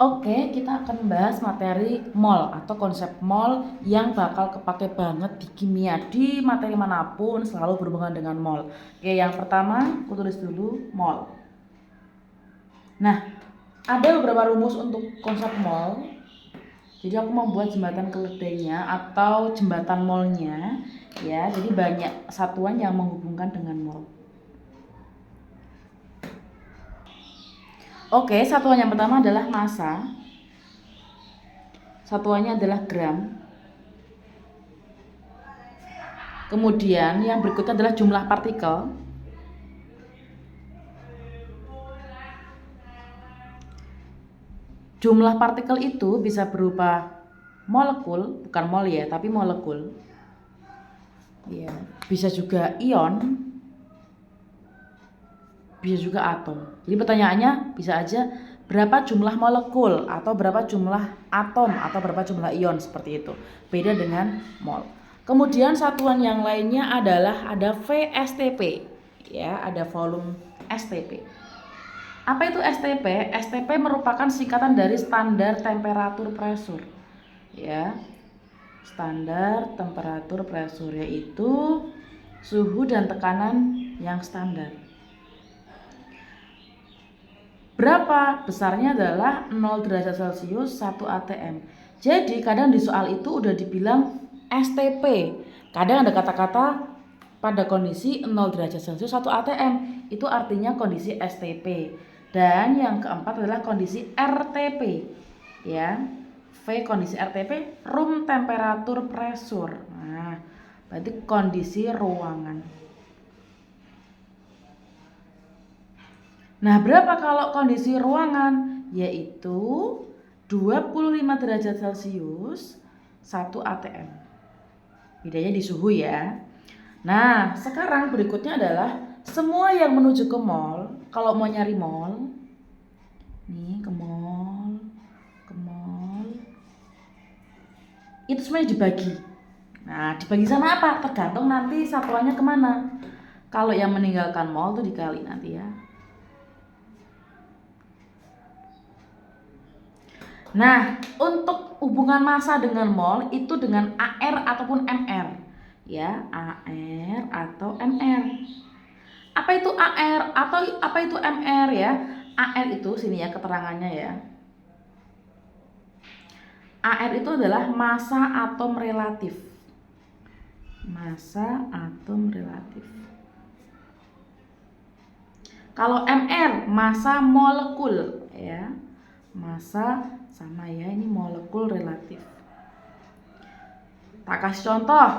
Oke, kita akan membahas materi mol atau konsep mol yang bakal kepake banget di kimia, di materi manapun selalu berhubungan dengan mol. Oke, yang pertama aku tulis dulu mol. Nah, ada beberapa rumus untuk konsep mol. Jadi aku membuat jembatan keledainya atau jembatan molnya ya. Jadi banyak satuan yang menghubungkan dengan mol. Oke, satuan yang pertama adalah massa. Satuannya adalah gram. Kemudian yang berikutnya adalah jumlah partikel. Jumlah partikel itu bisa berupa molekul, bukan mol ya, tapi molekul. Ya, bisa juga ion, bisa juga atom. Jadi pertanyaannya bisa aja berapa jumlah molekul atau berapa jumlah atom atau berapa jumlah ion, seperti itu. Beda dengan mol. Kemudian satuan yang lainnya adalah ada VSTP. Ya, ada volume STP. Apa itu STP? STP merupakan singkatan dari standar temperatur pressure. Ya. Standar temperatur pressure yaitu suhu dan tekanan yang standar. Berapa? Besarnya adalah 0 derajat Celcius 1 atm. Jadi kadang di soal itu udah dibilang STP. Kadang ada kata-kata pada kondisi 0 derajat Celcius 1 atm. Itu artinya kondisi STP. Dan yang keempat adalah kondisi RTP. Ya. V kondisi RTP, room temperature pressure. Nah, berarti kondisi ruangan. Nah, berapa kalau kondisi ruangan? Yaitu 25 derajat Celcius 1 atm. Bedanya di suhu ya. Nah, sekarang berikutnya adalah semua yang menuju ke mol. Kalau mau nyari mol, nih ke mol, itu semuanya dibagi. Nah, dibagi sama apa? Tergantung nanti satuannya kemana. Kalau yang meninggalkan mol tuh dikali nanti ya. Nah, untuk hubungan massa dengan mol itu dengan AR ataupun MR. Ya, AR atau MR. Apa itu AR atau apa itu MR ya? AR itu sini ya keterangannya ya. AR itu adalah massa atom relatif. Massa atom relatif. Kalau MR, massa molekul ya. Massa sama ya, ini molekul relatif. Tak kasih contoh.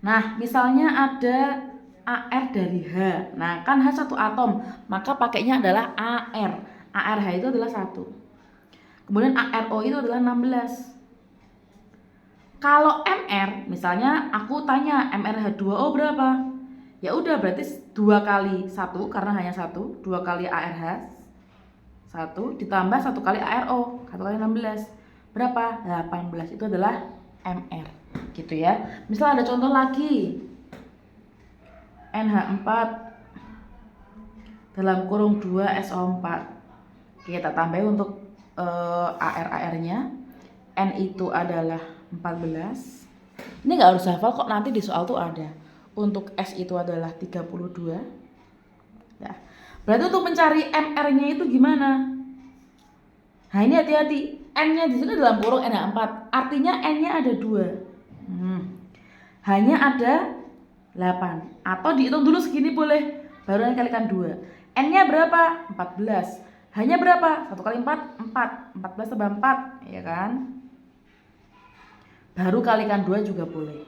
Nah, misalnya ada AR dari H. Nah, kan H satu atom, maka pakainya adalah AR. ARH itu adalah 1. Kemudian ARO itu adalah 16. Kalau MR, misalnya aku tanya MrH2O berapa? Ya udah berarti 2 kali 1 karena hanya 1, 2 kali ARH 1 ditambah 1 kali ARO, 1 kali 16. Berapa? 18. Itu adalah MR. Gitu ya. Misal ada contoh lagi. NH4 dalam kurung 2SO4. Kita tambahin untuk AR-AR-nya. N itu adalah 14. Ini nggak harus hafal kok, nanti di soal tuh ada. Untuk S itu adalah 32. Nah, berarti untuk mencari MR-nya itu gimana? Nah, ini hati-hati. N-nya di sini dalam kurung NH4. Artinya N-nya ada 2. Hanya ada 8. Atau dihitung dulu segini boleh. Baru kalikan 2. N-nya berapa? 14. Hanya berapa? 1 kali 4, 4. 14 tambah 4. Ya kan? Baru kalikan 2 juga boleh.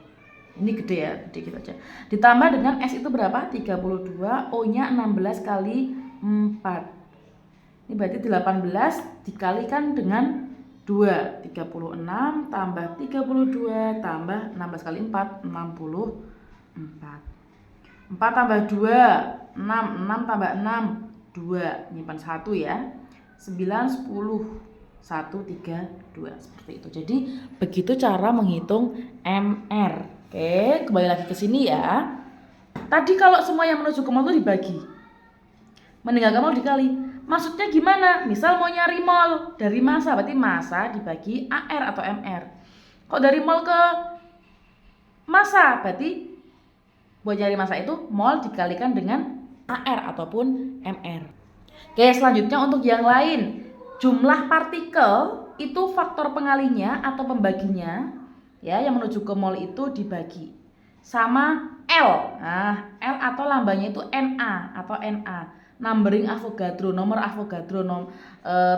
Ini gede ya, gede gitu aja. Ditambah dengan S itu berapa? 32. O-nya 16 kali 4. Ini berarti 18 dikalikan dengan 2. 36 tambah 32 tambah 16 kali 4, 64. 4 tambah 2, 6. 6 tambah 6, 2. Nyimpan 1 ya. 9, 10. 1, 3, 2. Seperti itu. Jadi begitu cara menghitung MR. Oke, kembali lagi ke sini ya. Tadi kalau semua yang menuju ke mol itu dibagi. Meninggalkan mol dikali. Maksudnya gimana? Misal mau nyari mol dari massa, berarti massa dibagi AR atau MR. Kok dari mol ke massa, berarti buat nyari massa itu mol dikalikan dengan AR ataupun MR. Oke, selanjutnya untuk yang lain, jumlah partikel itu faktor pengalinya atau pembaginya ya, yang menuju ke mol itu dibagi sama L. Nah, L atau lambangnya itu Na atau Na. Numbering Avogadro, nomor Avogadro,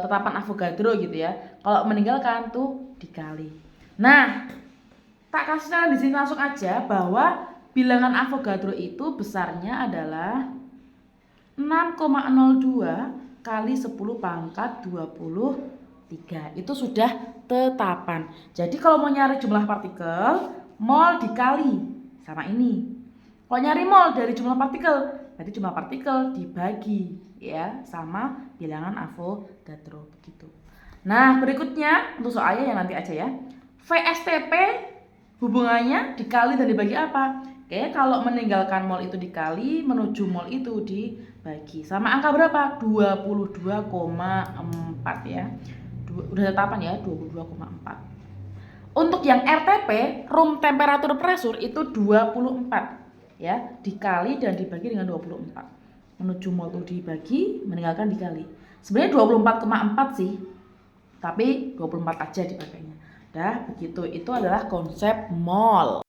tetapan Avogadro gitu ya. Kalau meninggalkan tuh dikali. Nah, tak kasih saran di sini langsung aja bahwa bilangan Avogadro itu besarnya adalah 6,02 kali 10 pangkat 23. Itu sudah tetapan. Jadi kalau mau nyari jumlah partikel, mol dikali sama ini. Kalau nyari mol dari jumlah partikel, berarti jumlah partikel dibagi ya sama bilangan Avogadro begitu. Nah, berikutnya untuk soalnya yang nanti aja ya. VSTP hubungannya dikali dan dibagi apa? Oke, kalau meninggalkan mol itu dikali, menuju mol itu dibagi. Sama angka berapa? 22,4 ya. Udah tetapan ya, 22,4. Untuk yang RTP, room temperature pressure itu 24 ya, dikali dan dibagi dengan 24. Menuju mol itu dibagi, meninggalkan dikali. Sebenarnya 24,4 sih. Tapi 24 aja dipakainya. Dah, begitu. Itu adalah konsep mol.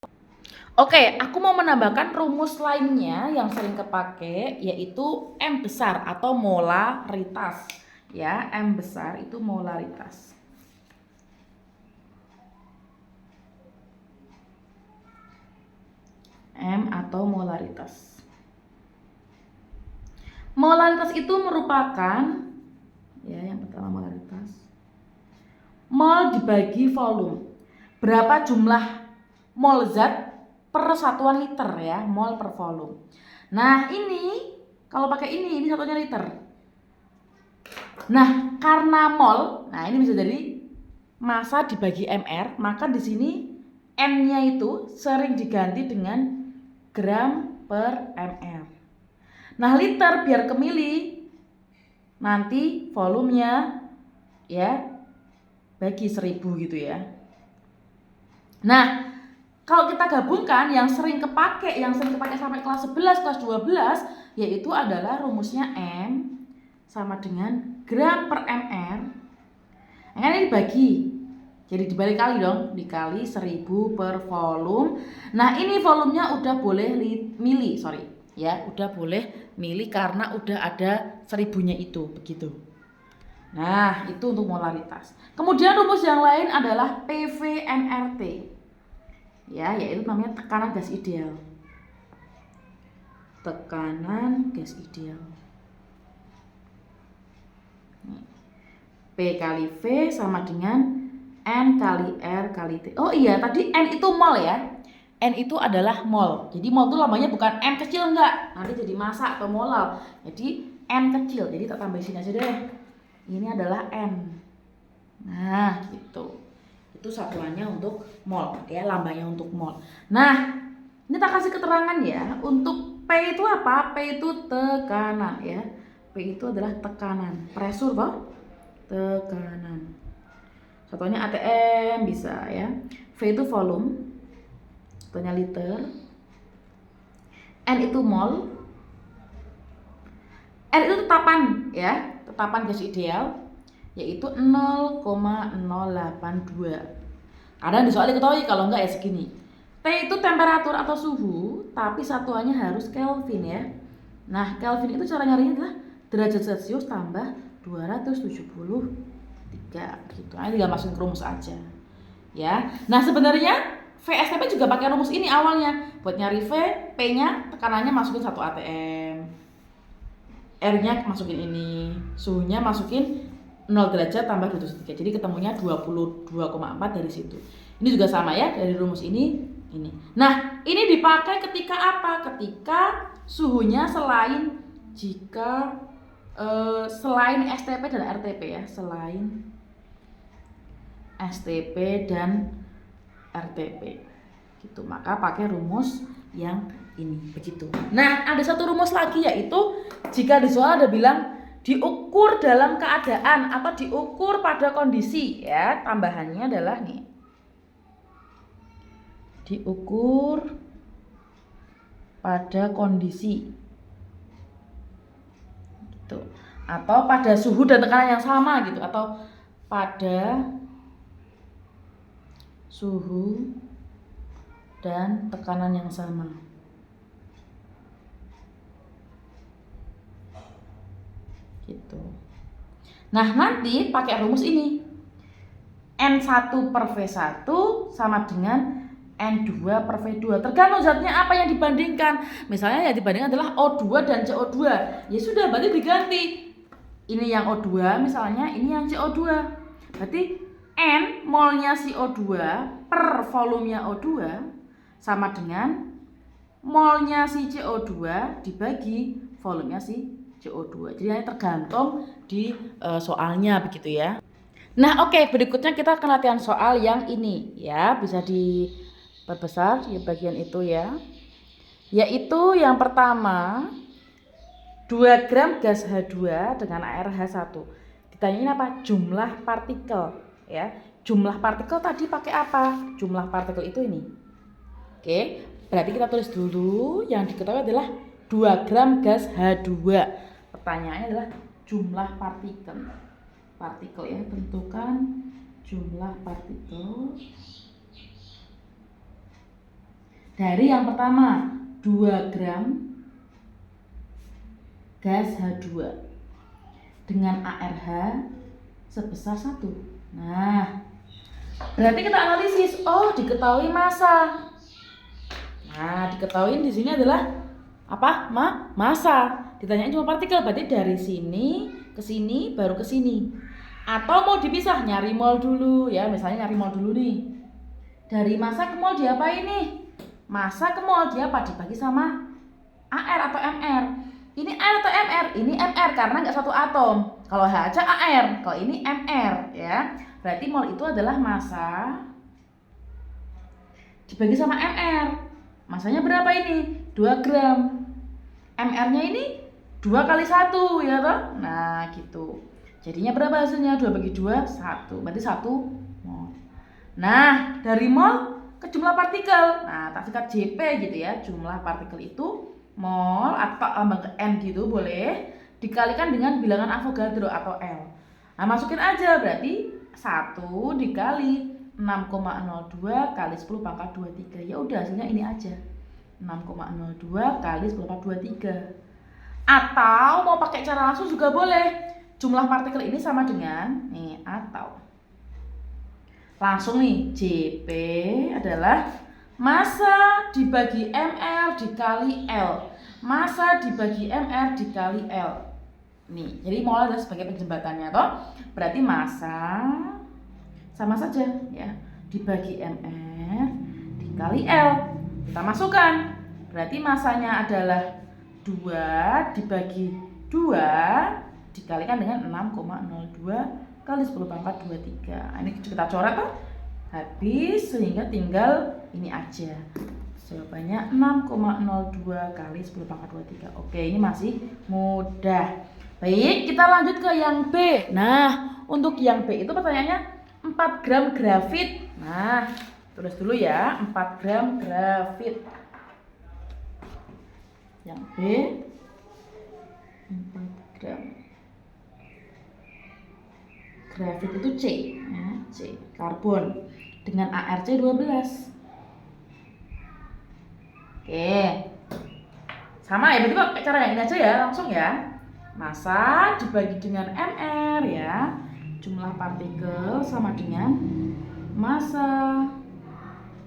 Oke, aku mau menambahkan rumus lainnya yang sering kepake, yaitu M besar atau molaritas. Ya, M besar itu molaritas. M atau molaritas. Molaritas itu merupakan, ya yang pertama molaritas, mol dibagi volume. Berapa jumlah mol zat per satuan liter ya, mol per volume. Nah ini, kalau pakai ini satunya liter. Nah karena mol, nah ini bisa jadi massa dibagi MR, maka di sini M-nya itu sering diganti dengan gram per ml. Nah liter biar ke mili, nanti volumenya ya bagi 1000 gitu ya. Nah kalau kita gabungkan yang sering kepake sampai kelas 11, kelas 12, yaitu adalah rumusnya M sama dengan gram per ml. Nah ini dibagi, jadi dibalik kali dong, dikali 1000 per volume. Nah ini volumenya udah boleh mili, ya, udah boleh mili karena udah ada 1000-nya itu, begitu. Nah itu untuk molaritas. Kemudian rumus yang lain adalah PV-nRT, ya, yaitu namanya tekanan gas ideal. Tekanan gas ideal. P kali V sama dengan N kali R kali T. Oh iya, tadi N itu mol ya. N itu adalah mol. Jadi mol itu lambangnya bukan M kecil enggak. Nanti jadi massa atau molal. Jadi N kecil. Jadi tak tambahin sini aja deh. Ini adalah N. Nah, gitu. Itu satuannya untuk mol ya, lambangnya untuk mol. Nah, ini tak kasih keterangan ya. Untuk P itu apa? P itu tekanan ya. P itu adalah tekanan. Pressure toh? Tekanan. Satunya ATM bisa ya. V itu volume, satunya liter. N itu mol. N itu tetapan ya, tetapan gas ideal, yaitu 0,082. Kadang di soal diketahui, kalau enggak ya segini. T itu temperatur atau suhu, tapi satuannya harus Kelvin ya. Nah Kelvin itu cara nyarinya adalah derajat Celcius tambah 273 gitu. Ini tinggal masukin ke rumus aja. Ya. Nah, sebenarnya VSTP juga pakai rumus ini awalnya. Buat nyari V, P-nya tekanannya masukin 1 atm. R-nya masukin ini. Suhunya masukin 0 derajat tambah 273. Jadi ketemunya 22,4 dari situ. Ini juga sama ya, dari rumus ini. Nah, ini dipakai ketika apa? Ketika suhunya selain STP dan RTP ya, selain STP dan RTP gitu, maka pakai rumus yang ini begitu. Nah ada satu rumus lagi, yaitu jika di soal ada bilang diukur dalam keadaan atau diukur pada kondisi ya. Tambahannya adalah nih. Diukur pada kondisi. Gitu. Atau pada suhu dan tekanan yang sama gitu, atau pada suhu dan tekanan yang sama. Gitu. Nah, nanti pakai rumus ini. N1 per V1 sama dengan N2 per V2. Tergantung zatnya apa yang dibandingkan. Misalnya yang dibandingkan adalah O2 dan CO2. Ya sudah, berarti diganti. Ini yang O2 misalnya, ini yang CO2. Berarti N molnya CO2 per volumenya O2 sama dengan molnya si CO2 dibagi volumenya si CO2. Jadi ini tergantung di soalnya begitu ya. Nah, oke, berikutnya kita akan latihan soal yang ini ya, bisa diperbesar di bagian itu ya. Yaitu yang pertama 2 gram gas H2 dengan air H1. Ditanyain apa? Jumlah partikel ya. Jumlah partikel tadi pakai apa? Jumlah partikel itu ini. Oke, berarti kita tulis dulu yang diketahui adalah 2 gram gas H2. Pertanyaannya adalah jumlah partikel. Partikel ya, tentukan jumlah partikel dari yang pertama 2 gram gas H2 dengan ARH sebesar 1. Nah, berarti kita analisis. Oh, diketahui massa. Nah, diketahui di sini adalah apa? Massa. Ditanyain cuma partikel, berarti dari sini ke sini baru ke sini. Atau mau dipisah, nyari mol dulu ya. Misalnya nyari mol dulu nih. Dari massa ke mol diapain nih? Massa ke mol dia apa? Dibagi sama AR atau MR. Ini AR atau MR? Ini MR karena nggak satu atom. Kalau H aja AR, kalau ini MR ya. Berarti mol itu adalah massa dibagi sama MR. Massanya berapa ini? 2 gram. MR-nya ini 2 kali 1 ya toh? Nah, gitu. Jadinya berapa hasilnya? 2 bagi 2, 1. Berarti 1 mol. Nah, dari mol ke jumlah partikel. Nah, tak singkat JP gitu ya. Jumlah partikel itu mol atau tambah ke N gitu boleh dikalikan dengan bilangan Avogadro atau L. Nah, masukin aja berarti 1 dikali 6,02 kali 10 pangkat 23. Ya udah hasilnya ini aja. 6,02 kali 10 pangkat 23. Atau mau pakai cara langsung juga boleh. Jumlah partikel ini sama dengan nih, atau langsung nih, JP adalah massa dibagi MR dikali L. Massa dibagi MR dikali L. Nih, jadi mol adalah sebagai penjembatannya toh. Berarti massa sama saja ya, dibagi MR dikali L. Kita masukkan. Berarti massanya adalah 2 dibagi 2 dikalikan dengan 6,02 kali 10 pangkat 23. Ini kita coret tuh. Habis sehingga tinggal ini aja. Jawabannya 6,02 kali 10 pangkat 23. Oke, ini masih mudah. Baik, kita lanjut ke yang B. Nah, untuk yang B itu pertanyaannya 4 gram grafit. Nah, tulis dulu ya, 4 gram grafit. Yang B 4 gram. Grafit itu C, ya, C, karbon dengan ARC 12. Oke. Sama ya, berarti pakai cara yang ini aja ya, langsung ya. Massa dibagi dengan MR ya. Jumlah partikel sama dengan massa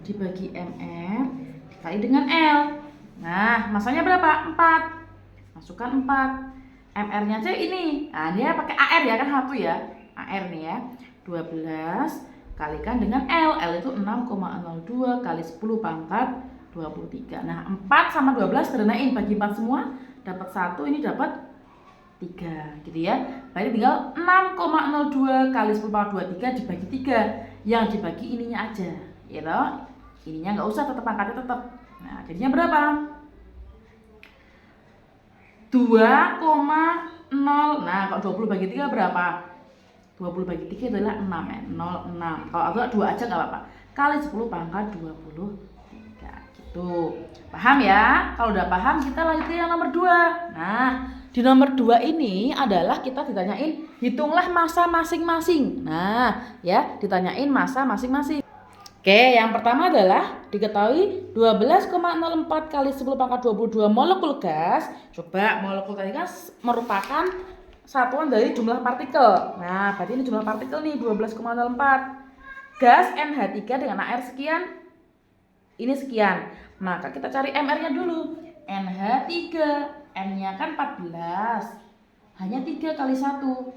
dibagi MR dikali dengan L. Nah, massanya berapa? 4. Masukkan 4. MR-nya aja ini. Nah, dia pakai AR ya kan, satu ya. AR nih ya, 12 kalikan dengan L. L itu 6,02 kali 10 pangkat 23. Nah, 4 sama 12 rendahin, bagi 4 semua, dapat 1, ini dapat 3 gitu ya. Berarti tinggal 6,02 kali 10 pangkat 23 dibagi 3. Yang dibagi ininya aja gitu. Ininya nggak usah, tetap pangkatnya tetap. Nah, jadinya berapa? 2,6 0. Nah, kalau 20 bagi 3 berapa? 20 bagi 3 adalah 6 ya. 0, 6. Kalau atau 2 aja nggak apa-apa. Kali 10 pangkat 23 gitu. Paham ya? Kalau udah paham kita lanjut ke yang nomor 2. Nah, di nomor 2 ini adalah kita ditanyain hitunglah massa masing-masing. Nah, ya, ditanyain massa masing-masing. Oke, yang pertama adalah diketahui 12,04 kali 10 pangkat 22 molekul gas. Coba molekul tadi kan merupakan satuan dari jumlah partikel. Nah, berarti ini jumlah partikel nih 12,04. Gas NH3 dengan AR sekian, ini sekian. Maka kita cari MR-nya dulu. NH3, N-nya kan 14. Hanya 3 kali 1.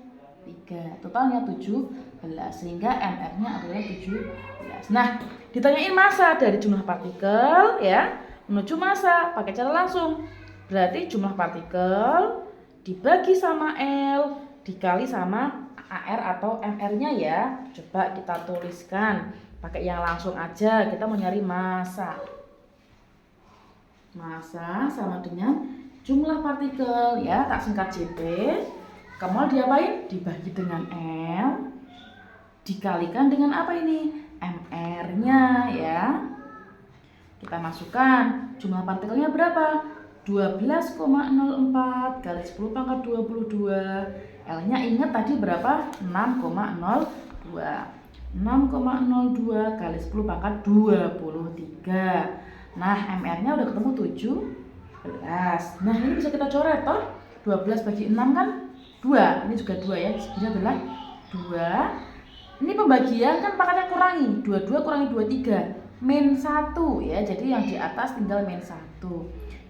3. Totalnya 17. Sehingga MR-nya adalah 17. Nah, ditanyain massa dari jumlah partikel ya menuju massa pakai cara langsung. Berarti jumlah partikel dibagi sama L dikali sama AR atau MR-nya ya. Coba kita tuliskan pakai yang langsung aja. Kita mau nyari massa. Massa sama dengan jumlah partikel ya, tak singkat JP. Kamu diapain? Dibagi dengan L dikalikan dengan apa ini? MR-nya ya. Kita masukkan jumlah partikelnya berapa? 12,04 kali 10 pangkat 22. L-nya ingat tadi berapa? 6,02. 6,02 kali 10 pangkat 23. Nah, MR-nya udah ketemu 17. Nah, ini bisa kita coret toh. 12 bagi 6 kan 2. Ini juga 2 ya. Ini adalah 2. Ini pembagian kan pangkatnya kurangi. 22 kurangi 23. Min 1 ya. Jadi yang di atas tinggal min 1.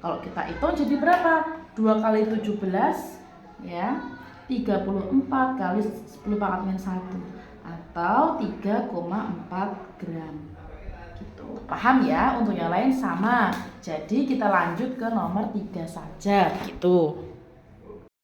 Kalau kita hitung jadi berapa? 2 kali 17 ya. 34 kali 10 pangkat min 1 atau 3,4 gram. Gitu. Paham ya? Untuk yang lain sama. Jadi kita lanjut ke nomor 3 saja gitu.